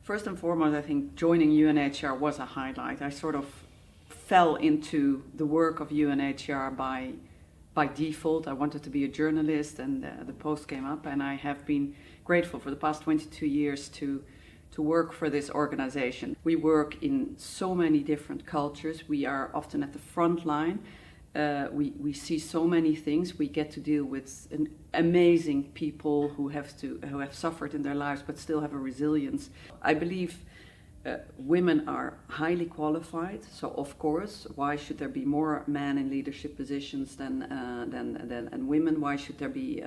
First and foremost, I think joining UNHCR was a highlight. I sort of fell into the work of UNHCR by default. I wanted to be a journalist, and the post came up, and I have been grateful for the past 22 years to work for this organization. We work in so many different cultures. We are often at the front line. We see so many things. We get to deal with amazing people who have suffered in their lives but still have a resilience. I believe women are highly qualified, so of course, why should there be more men in leadership positions than women? Why should there be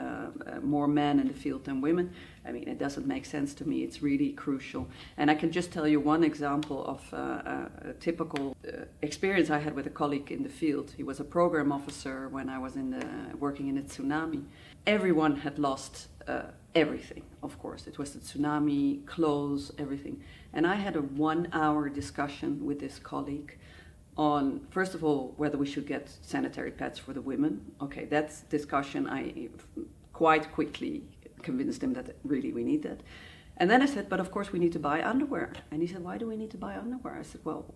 more men in the field than women? I mean, it doesn't make sense to me. It's really crucial. And I can just tell you one example of a typical experience I had with a colleague in the field. He was a program officer when I was working in a tsunami. Everyone had lost everything, of course. It was the tsunami, clothes, everything. And I had a 1-hour discussion with this colleague on, first of all, whether we should get sanitary pads for the women. Okay, that discussion, I quite quickly convinced him that really we need that. And then I said, but of course we need to buy underwear. And he said, why do we need to buy underwear? I said, well,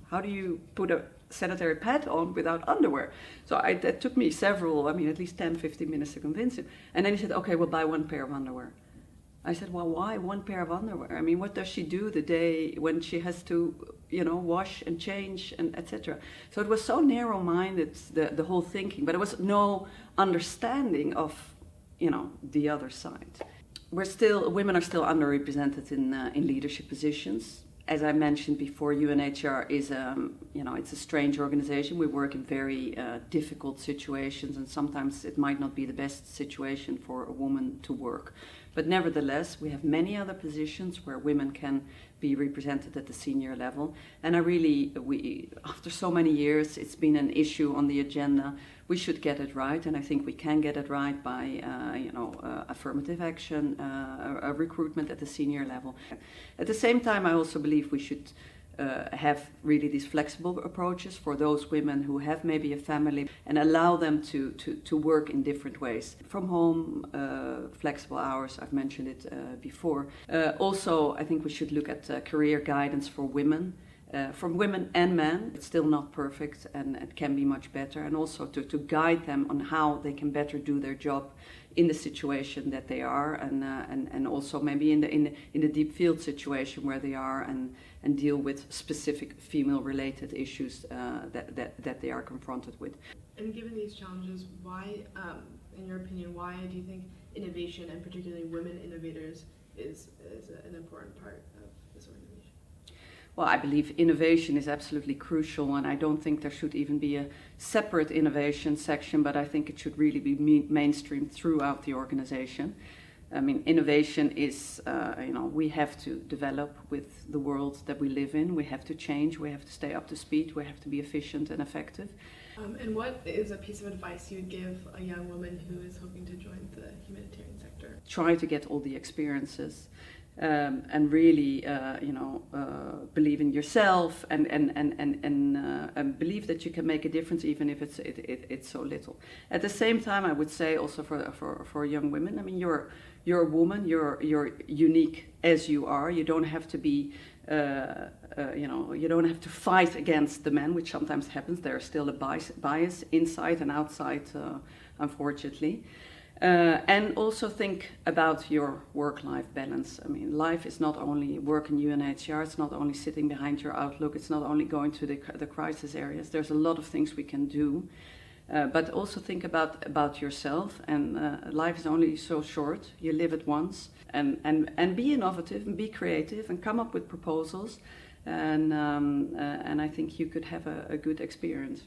how do you put a sanitary pad on without underwear? So that took me at least 10, 15 minutes to convince him. And then he said, okay, we'll buy one pair of underwear. I said, well, why one pair of underwear? I mean, what does she do the day when she has to, wash and change and etc.? So it was so narrow-minded, the whole thinking, but there was no understanding of, the other side. Women are still underrepresented in leadership positions. As I mentioned before, UNHCR is it's a strange organization. We work in very difficult situations, and sometimes it might not be the best situation for a woman to work. But nevertheless, we have many other positions where women can be represented at the senior level. And after so many years, it's been an issue on the agenda. We should get it right, and I think we can get it right by, affirmative action, a recruitment at the senior level. At the same time, I also believe we should have really these flexible approaches for those women who have maybe a family, and allow them to work in different ways. From home, flexible hours, I've mentioned it before. Also, I think we should look at career guidance for women. From women and men. It's still not perfect, and it can be much better, and also to guide them on how they can better do their job in the situation that they are, and also maybe in the deep field situation where they are, and deal with specific female related issues that they are confronted with. And given these challenges, why, in your opinion, why do you think innovation, and particularly women innovators, is an important part of this organization? Well, I believe innovation is absolutely crucial, and I don't think there should even be a separate innovation section, but I think it should really be mainstreamed throughout the organization. I mean, innovation is, we have to develop with the world that we live in. We have to change, we have to stay up to speed, we have to be efficient and effective. And what is a piece of advice you would give a young woman who is hoping to join the humanitarian sector? Try to get all the experiences. And really, believe in yourself, and believe that you can make a difference, even if it's so little. At the same time, I would say also for young women, I mean, you're a woman, you're unique as you are. You don't have to be, you don't have to fight against the men, which sometimes happens. There's still a bias inside and outside, unfortunately. And also think about your work-life balance. I mean, life is not only work in UNHCR, it's not only sitting behind your Outlook, it's not only going to the crisis areas. There's a lot of things we can do, but also think about yourself. And life is only so short. You live it once, and be innovative and be creative and come up with proposals. And I think you could have a good experience.